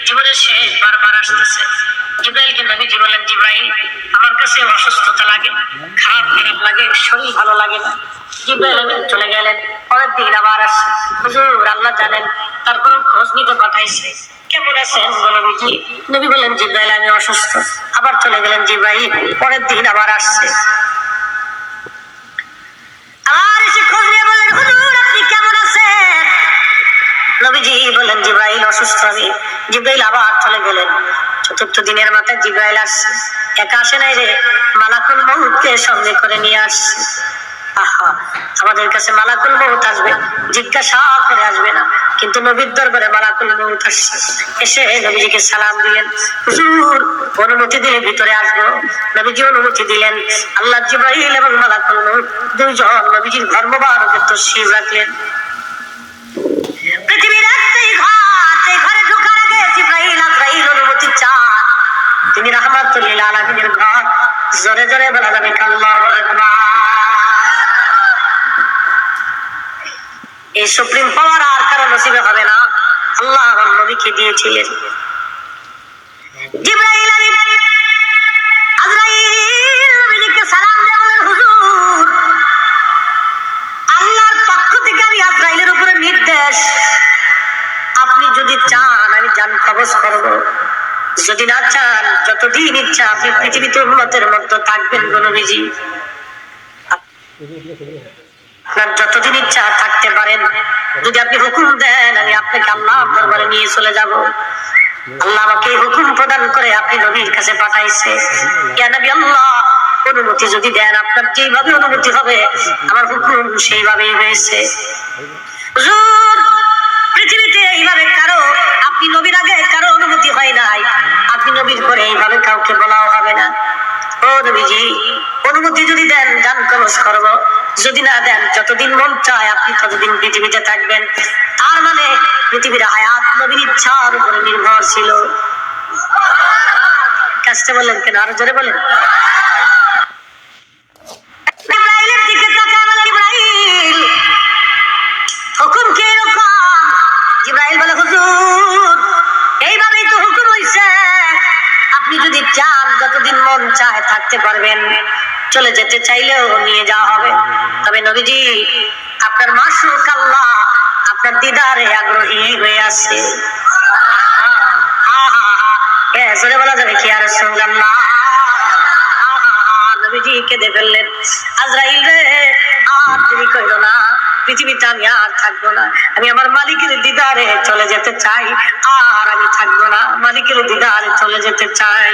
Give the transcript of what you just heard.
জীবনের শেষ বারবার আসতেছে। জিব্রাইলকে নবীজি বলেন, জিব্রাইল আমার কাছে অসুস্থতা লাগে, খারাপ খারাপ লাগে, শরীর ভালো লাগে না। জিব্রাইল চলে গেলেন। পরের দিন আবার আসছে, হুজুর আল্লাহ জানেন, তারপর খোঁজ নিতে পাঠাইছে, কেমন আছেন নবীজি? নবী বলেন, জিব্রাইল আমি অসুস্থ। আবার চলে গেলেন জিব্রাইল। পরের দিন আবার আসছে, আবার এসে খোঁজ নিয়ে বললেন, হুজুর আপনি কেমন আছেন? নবীজি বলেন, জিব্রাইল অসুস্থ আমি। জিব্রাইল আবার চলে গেলেন। চতুর্থ দিনের মাথায় জিব্রাইল আসছে। একা আসে নাই রে, মালাকুল মউতকে সঙ্গে করে নিয়ে আসছে। আহা, আমাদের কাছে মালাকুল মউত আসবে, জিজ্ঞাসা করে আসবে না, কিন্তু নবীর দরবারে মালাকুল মউত আসছে। এসে নবীজিকে সালাম দিলেন, হুজুর অনুমতি দিলে ভিতরে আসবো। নবীজি অনুমতি দিলেন। আল্লাহ জিব্রাইল এবং মালাকুল মউত দুইজন নবীজির ঘর মোবারকে তশরিফ রাখলেন। পৃথিবীর একটাই ঘর, সেই ঘরে ঢোকার আগে জিব্রাইল আজরাইল অনুমতি চান। তিনি রাহমাতুল লিল আলামিনের ঘর। জোরে জোরে বলা যাবে আল্লাহু আকবার। এই সুপ্রিম পাওয়ার আর কারো নসিবে হবে না, আল্লাহ আমার নবীকে দিয়েছিলেন। জিব্রাইল আজরাইল নবীকে সালাম দিয়ে বলেন, হুজুর আল্লাহর পক্ষ থেকে আমি আজরাইলের উপরে নির্দেশ, আপনি যদি চান আমি জান কবজ করব, যদি না চান যতদিন ইচ্ছা আপনি পৃথিবীতে উম্মতের মধ্যে থাকবেন গো নবীজি। আপনার যতদিন ইচ্ছা থাকতে পারেন, যদি আপনি হুকুম দেন আমি আপনাকে আল্লাহর দরবারে নিয়ে চলে যাব। আল্লাহ আমাকে হুকুম প্রদান করে আপনি নবীর কাছে পাঠাইছে। ইয়া নবী আল্লাহ, অনুমতি যদি দেন, আপনার যেভাবে অনুমতি হবে আমার হুকুম সেইভাবেই হয়েছে। হুজুর পৃথিবীতে এইভাবে কারো, আপনি নবীর আগে কারো অনুমতি হয় নাই, আপনি নবীর পরে এইভাবে কাউকে বলাও হবে না। ও নবীজি অনুমতি যদি দেন জান কবজ করব, যদি না দেন যতদিন মন চায় আপনি ততদিন পৃথিবীতে থাকবেন। তার মানে পৃথিবীর হায়াত নবীর ইচ্ছার উপরে নির্ভরশীল। কাজটা বললেন কেন, আরো জোরে বলেন। জিব্রাইলের দিকে তাকায় বলে, জিব্রাইল হুকুম কি এরকম? জিব্রাইল বলে, হুজুর এইভাবেই তো হুকুম হইছে, আপনি যদি চান যতদিন মন চায় থাকতে পারবেন, চলে যেতে চাইলেও নিয়ে যাওয়া হবে। তবে নবীজি আপনার মাশরুক আল্লাহ আপনার দিদারে আগ্রহী হয়ে আছে। জোরে বলা যাবে কি আর রাসূলুল্লাহ? নবীজি কেঁদে ফেললেন, আজরাইল রে আর দেরি কইরো না, পৃথিবীতে আমি আর থাকবো না, আমি আমার মালিকের দিদারে চলে যেতে চাই, আর আমি থাকবো না, মালিকের দিদারে চলে যেতে চাই।